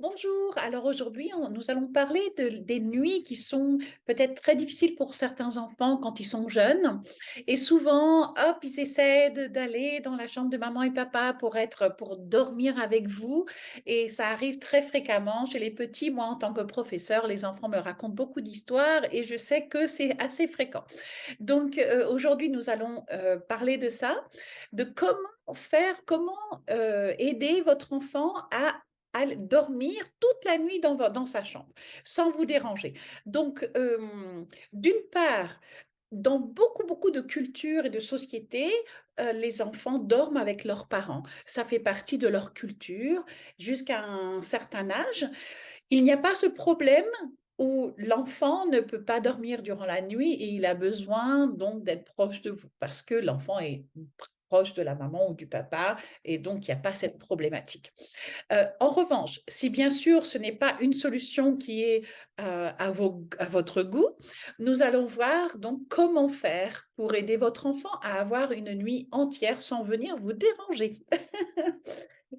Bonjour, alors aujourd'hui nous allons parler des nuits qui sont peut-être très difficiles pour certains enfants quand ils sont jeunes et souvent hop ils essaient d'aller dans la chambre de maman et papa pour dormir avec vous et ça arrive très fréquemment chez les petits. Moi en tant que professeur, les enfants me racontent beaucoup d'histoires et je sais que c'est assez fréquent. Donc aujourd'hui nous allons parler de ça, de comment aider votre enfant à dormir toute la nuit dans sa chambre, sans vous déranger. Donc, d'une part, dans beaucoup de cultures et de sociétés, les enfants dorment avec leurs parents. Ça fait partie de leur culture jusqu'à un certain âge. Il n'y a pas ce problème où l'enfant ne peut pas dormir durant la nuit et il a besoin donc d'être proche de vous parce que l'enfant est proche de la maman ou du papa et donc il n'y a pas cette problématique. En revanche, si bien sûr ce n'est pas une solution qui est à votre goût, nous allons voir donc comment faire pour aider votre enfant à avoir une nuit entière sans venir vous déranger.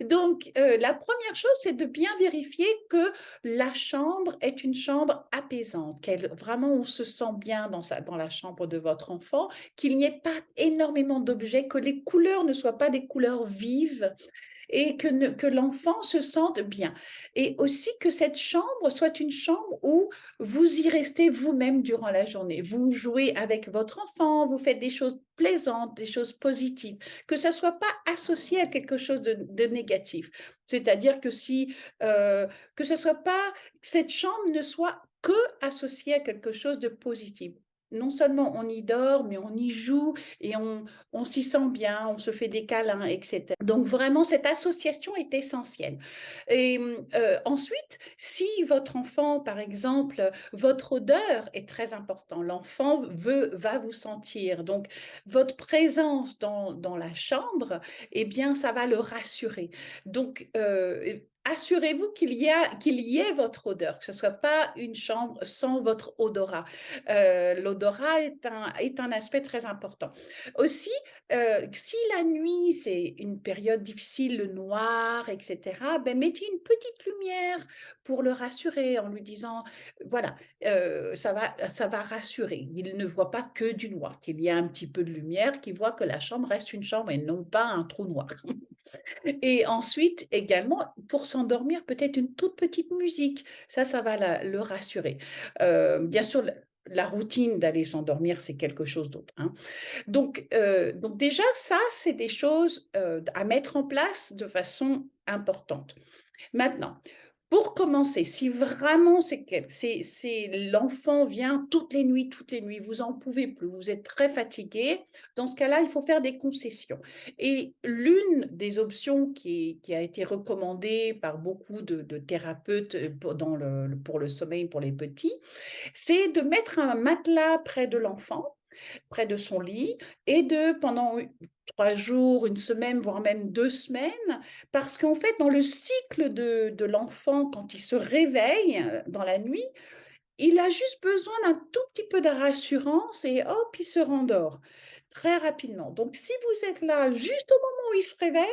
Donc, la première chose, c'est de bien vérifier que la chambre est une chambre apaisante, qu'elle vraiment on se sent bien dans la chambre de votre enfant, qu'il n'y ait pas énormément d'objets, que les couleurs ne soient pas des couleurs vives et que l'enfant se sente bien. Et aussi que cette chambre soit une chambre où vous y restez vous-même durant la journée. Vous jouez avec votre enfant, vous faites des choses plaisantes, des choses positives, que ça ne soit pas associé à quelque chose de négatif. C'est-à-dire que que ce soit pas, que cette chambre ne soit que associée à quelque chose de positif. Non seulement on y dort, mais on y joue et on s'y sent bien, on se fait des câlins, etc. Donc vraiment, cette association est essentielle. Et ensuite, si votre enfant, par exemple, votre odeur est très importante, l'enfant va vous sentir. Donc, votre présence dans la chambre, eh bien, ça va le rassurer. Donc, assurez-vous qu'il y ait votre odeur, que ce ne soit pas une chambre sans votre odorat. L'odorat est un aspect très important. Aussi, si la nuit, c'est une période difficile, le noir, etc., ben, mettez une petite lumière pour le rassurer en lui disant, voilà, ça va rassurer. Il ne voit pas que du noir, qu'il y a un petit peu de lumière, qu'il voit que la chambre reste une chambre et non pas un trou noir. Et ensuite, également, pour s'endormir, peut-être une toute petite musique. Ça va le rassurer. Bien sûr, la routine d'aller s'endormir, c'est quelque chose d'autre, hein. Donc déjà, ça, c'est des choses à mettre en place de façon importante. Maintenant, pour commencer, si vraiment c'est l'enfant vient toutes les nuits, vous en pouvez plus, vous êtes très fatigué, dans ce cas-là, il faut faire des concessions. Et l'une des options qui a été recommandée par beaucoup de thérapeutes pour le sommeil pour les petits, c'est de mettre un matelas près de l'enfant, près de son lit, et pendant 3 jours, une semaine, voire même 2 semaines, parce qu'en fait, dans le cycle de l'enfant, quand il se réveille dans la nuit, il a juste besoin d'un tout petit peu de rassurance et hop, il se rendort très rapidement. Donc, si vous êtes là juste au moment où il se réveille,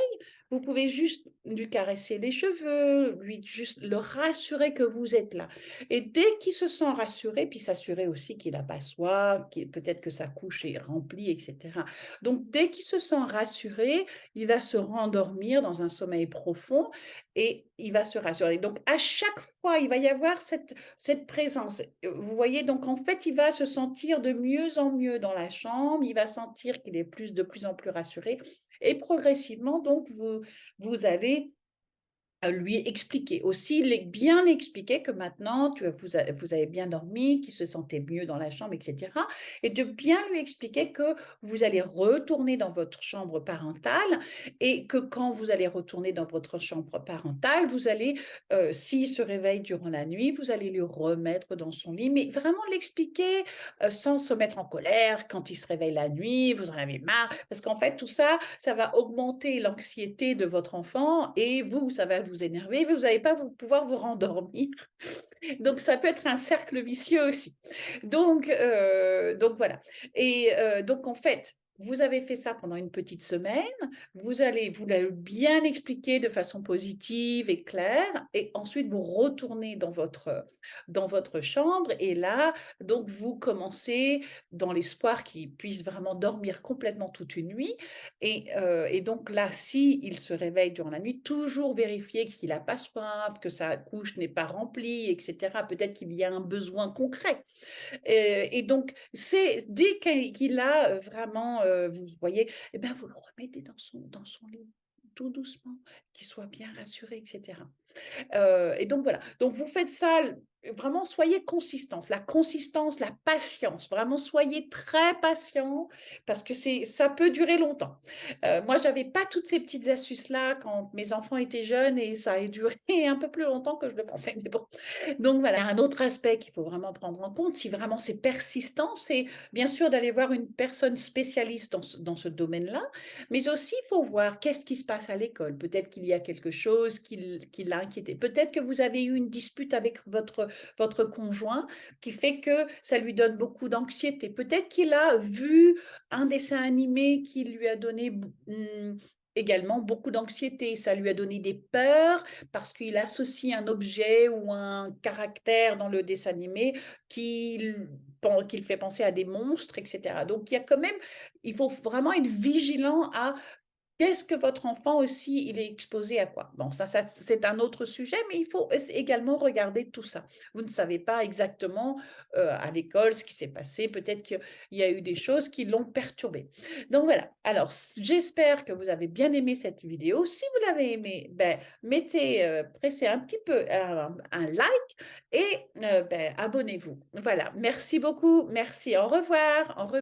vous pouvez juste lui caresser les cheveux, lui juste le rassurer que vous êtes là. Et dès qu'il se sent rassuré, puis s'assurer aussi qu'il n'a pas soif, peut-être que sa couche est remplie, etc. Donc, dès qu'il se sent rassuré, il va se rendormir dans un sommeil profond et il va se rassurer. Donc, à chaque fois, il va y avoir cette présence. Vous voyez, donc en fait, il va se sentir de mieux en mieux dans la chambre, il va sentir qu'il est de plus en plus rassuré, et progressivement, donc, vous allez lui expliquer aussi, bien expliquer que maintenant vous avez bien dormi, qu'il se sentait mieux dans la chambre, etc. Et de bien lui expliquer que vous allez retourner dans votre chambre parentale et que quand vous allez retourner dans votre chambre parentale, vous allez, s'il se réveille durant la nuit, vous allez le remettre dans son lit, mais vraiment l'expliquer sans se mettre en colère quand il se réveille la nuit, vous en avez marre, parce qu'en fait, tout ça, ça va augmenter l'anxiété de votre enfant et vous, ça va vous énerver, vous n'allez pas pouvoir vous rendormir. Donc, ça peut être un cercle vicieux aussi. Donc voilà. Et donc, en fait, vous avez fait ça pendant une petite semaine, vous l'avez bien expliqué de façon positive et claire et ensuite vous retournez dans votre chambre et là, donc vous commencez dans l'espoir qu'il puisse vraiment dormir complètement toute une nuit et donc là, si il se réveille durant la nuit, toujours vérifier qu'il a pas soif, que sa couche n'est pas remplie et cetera. Peut-être qu'il y a un besoin concret. Et donc, c'est dès qu'il a, vraiment, vous voyez, et ben, vous le remettez dans son lit, tout doucement, qu'il soit bien rassuré et cetera. Et donc voilà, donc vous faites ça, vraiment soyez consistance, la consistance, la patience, vraiment soyez très patient parce que ça peut durer longtemps. Moi, j'avais pas toutes ces petites astuces-là quand mes enfants étaient jeunes et ça a duré un peu plus longtemps que je le pensais, mais bon. Donc voilà, un autre aspect qu'il faut vraiment prendre en compte, si vraiment c'est persistant, c'est bien sûr d'aller voir une personne spécialiste dans ce domaine-là, mais aussi il faut voir qu'est-ce qui se passe à l'école. Peut-être qu'il y a quelque chose qui l'a inquiété. Peut-être que vous avez eu une dispute avec votre conjoint qui fait que ça lui donne beaucoup d'anxiété. Peut-être qu'il a vu un dessin animé qui lui a donné également beaucoup d'anxiété. Ça lui a donné des peurs parce qu'il associe un objet ou un caractère dans le dessin animé qu'il fait penser à des monstres, etc. Donc, il faut vraiment être vigilant à qu'est-ce que votre enfant aussi, il est exposé à quoi? Bon, ça c'est un autre sujet, mais il faut également regarder tout ça. Vous ne savez pas exactement, à l'école ce qui s'est passé. Peut-être qu'il y a eu des choses qui l'ont perturbé. Donc voilà. Alors j'espère que vous avez bien aimé cette vidéo. Si vous l'avez aimée, ben, pressez un petit peu un like et abonnez-vous. Voilà. Merci beaucoup. Merci. Au revoir. Au revoir.